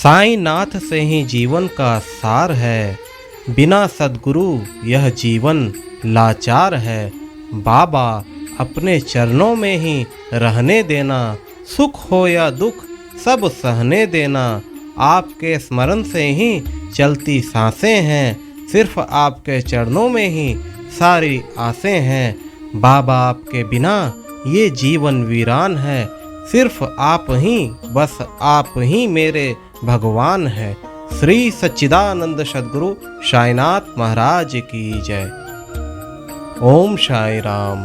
साईं नाथ से ही जीवन का सार है, बिना सद्गुरु यह जीवन लाचार है। बाबा अपने चरणों में ही रहने देना, सुख हो या दुख सब सहने देना। आपके स्मरण से ही चलती सांसें हैं, सिर्फ आपके चरणों में ही सारी आसें हैं। बाबा आपके बिना ये जीवन वीरान है, सिर्फ आप ही बस आप ही मेरे भगवान है। श्री सच्चिदानंद सद्गुरु साईनाथ महाराज की जय। ओम साई राम।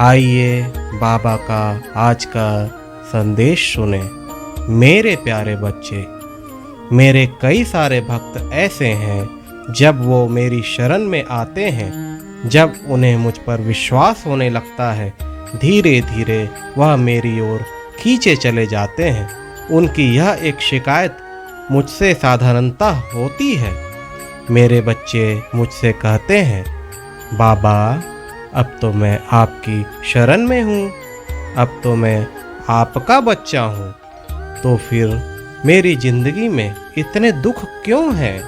आइए बाबा का आज का संदेश सुने। मेरे प्यारे बच्चे, मेरे कई सारे भक्त ऐसे हैं, जब वो मेरी शरण में आते हैं, जब उन्हें मुझ पर विश्वास होने लगता है, धीरे धीरे वह मेरी ओर खींचे चले जाते हैं। उनकी यह एक शिकायत मुझसे साधारणता होती है। मेरे बच्चे मुझसे कहते हैं, बाबा अब तो मैं आपकी शरण में हूँ, अब तो मैं आपका बच्चा हूँ, तो फिर मेरी ज़िंदगी में इतने दुख क्यों हैं?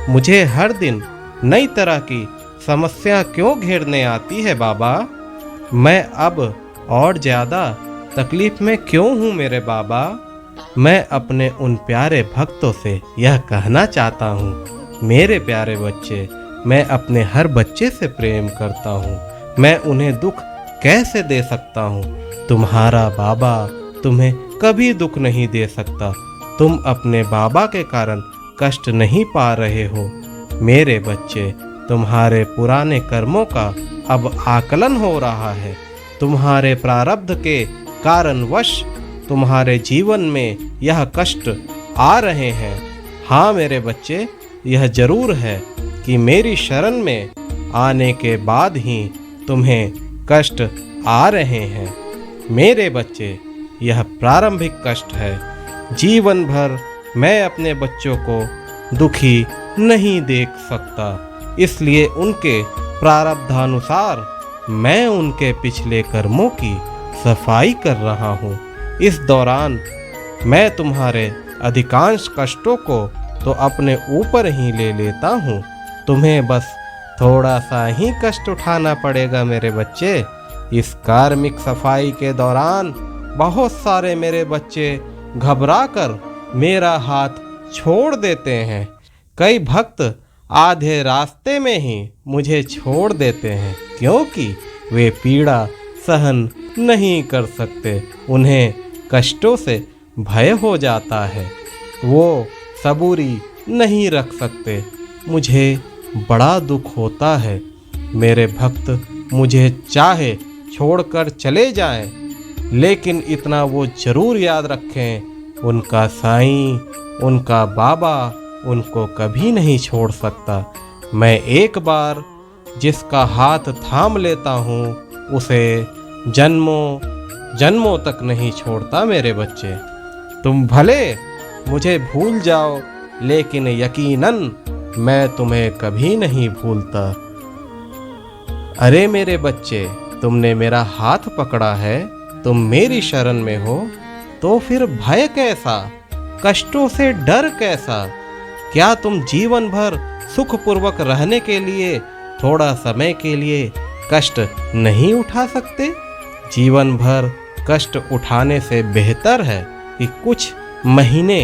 मुझे हर दिन नई तरह की समस्या क्यों घेरने आती है बाबा? मैं अब और ज़्यादा तकलीफ़ में क्यों हूँ मेरे बाबा? मैं अपने उन प्यारे भक्तों से यह कहना चाहता हूँ, मेरे प्यारे बच्चे, मैं अपने हर बच्चे से प्रेम करता हूँ, मैं उन्हें दुख कैसे दे सकता हूँ? तुम्हारा बाबा तुम्हें कभी दुख नहीं दे सकता। तुम अपने बाबा के कारण कष्ट नहीं पा रहे हो। मेरे बच्चे, तुम्हारे पुराने कर्मों का अब आकलन हो रहा है। तुम्हारे प्रारब्ध के कारणवश तुम्हारे जीवन में यह कष्ट आ रहे हैं। हाँ मेरे बच्चे, यह जरूर है कि मेरी शरण में आने के बाद ही तुम्हें कष्ट आ रहे हैं। मेरे बच्चे, यह प्रारंभिक कष्ट है। जीवन भर मैं अपने बच्चों को दुखी नहीं देख सकता, इसलिए उनके प्रारब्धानुसार मैं उनके पिछले कर्मों की सफाई कर रहा हूँ। इस दौरान मैं तुम्हारे अधिकांश कष्टों को तो अपने ऊपर ही ले लेता हूँ। तुम्हें बस थोड़ा सा ही कष्ट उठाना पड़ेगा मेरे बच्चे। इस कार्मिक सफाई के दौरान बहुत सारे मेरे बच्चे घबराकर मेरा हाथ छोड़ देते हैं। कई भक्त आधे रास्ते में ही मुझे छोड़ देते हैं, क्योंकि वे पीड़ा सहन नहीं कर सकते। उन्हें कष्टों से भय हो जाता है, वो सबूरी नहीं रख सकते। मुझे बड़ा दुख होता है। मेरे भक्त मुझे चाहे छोड़कर चले जाएं, लेकिन इतना वो जरूर याद रखें, उनका साईं, उनका बाबा उनको कभी नहीं छोड़ सकता। मैं एक बार जिसका हाथ थाम लेता हूँ, उसे जन्मों जन्मों तक नहीं छोड़ता मेरे बच्चे। तुम भले मुझे भूल जाओ, लेकिन यकीनन मैं तुम्हें कभी नहीं भूलता। अरे मेरे बच्चे, तुमने मेरा हाथ पकड़ा है, तुम मेरी शरण में हो, तो फिर भय कैसा, कष्टों से डर कैसा? क्या तुम जीवन भर सुखपूर्वक रहने के लिए थोड़ा समय के लिए कष्ट नहीं उठा सकते? जीवन भर कष्ट उठाने से बेहतर है कि कुछ महीने,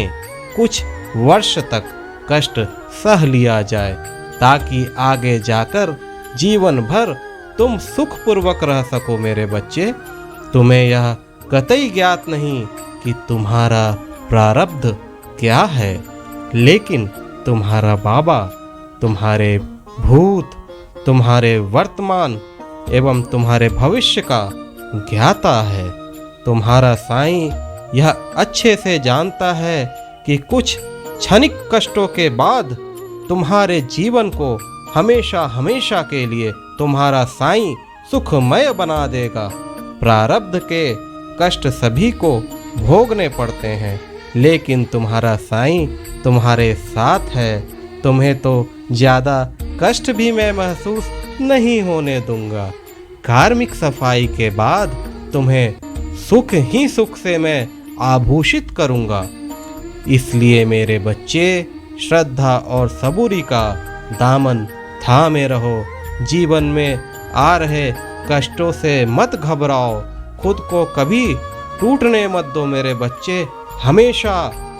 कुछ वर्ष तक कष्ट सह लिया जाए, ताकि आगे जाकर जीवन भर तुम सुखपूर्वक रह सको मेरे बच्चे। तुम्हें यह कतई ज्ञात नहीं कि तुम्हारा प्रारब्ध क्या है, लेकिन तुम्हारा बाबा तुम्हारे भूत, तुम्हारे वर्तमान एवं तुम्हारे भविष्य का ज्ञाता है। तुम्हारा साईं यह अच्छे से जानता है कि कुछ क्षणिक कष्टों के बाद तुम्हारे जीवन को हमेशा हमेशा के लिए तुम्हारा साईं सुखमय बना देगा। प्रारब्ध के कष्ट सभी को भोगने पड़ते हैं, लेकिन तुम्हारा साईं तुम्हारे साथ है। तुम्हें तो ज़्यादा कष्ट भी मैं महसूस नहीं होने दूंगा। कार्मिक सफाई के बाद तुम्हें सुख ही सुख से मैं आभूषित करूंगा। इसलिए मेरे बच्चे श्रद्धा और सबूरी का दामन थामे रहो। जीवन में आ रहे कष्टों से मत घबराओ, खुद को कभी टूटने मत दो मेरे बच्चे। हमेशा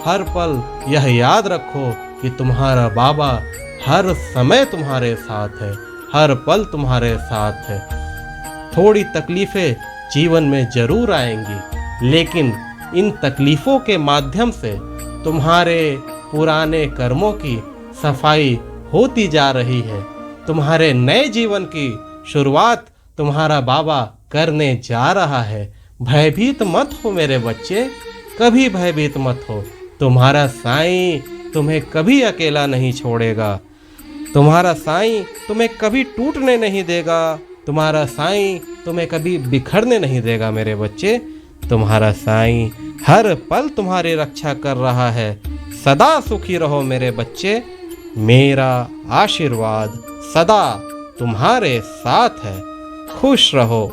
हर पल यह याद रखो कि तुम्हारा बाबा हर समय तुम्हारे साथ है, हर पल तुम्हारे साथ है। थोड़ी तकलीफ़ें जीवन में ज़रूर आएंगी, लेकिन इन तकलीफ़ों के माध्यम से तुम्हारे पुराने कर्मों की सफाई होती जा रही है। तुम्हारे नए जीवन की शुरुआत तुम्हारा बाबा करने जा रहा है। भयभीत मत हो मेरे बच्चे, कभी भयभीत मत हो। तुम्हारा साईं तुम्हें कभी अकेला नहीं छोड़ेगा। तुम्हारा साईं तुम्हें कभी टूटने नहीं देगा। तुम्हारा साईं तुम्हें कभी बिखरने नहीं देगा मेरे बच्चे। तुम्हारा साईं हर पल तुम्हारी रक्षा कर रहा है। सदा सुखी रहो मेरे बच्चे। मेरा आशीर्वाद सदा तुम्हारे साथ है। खुश रहो।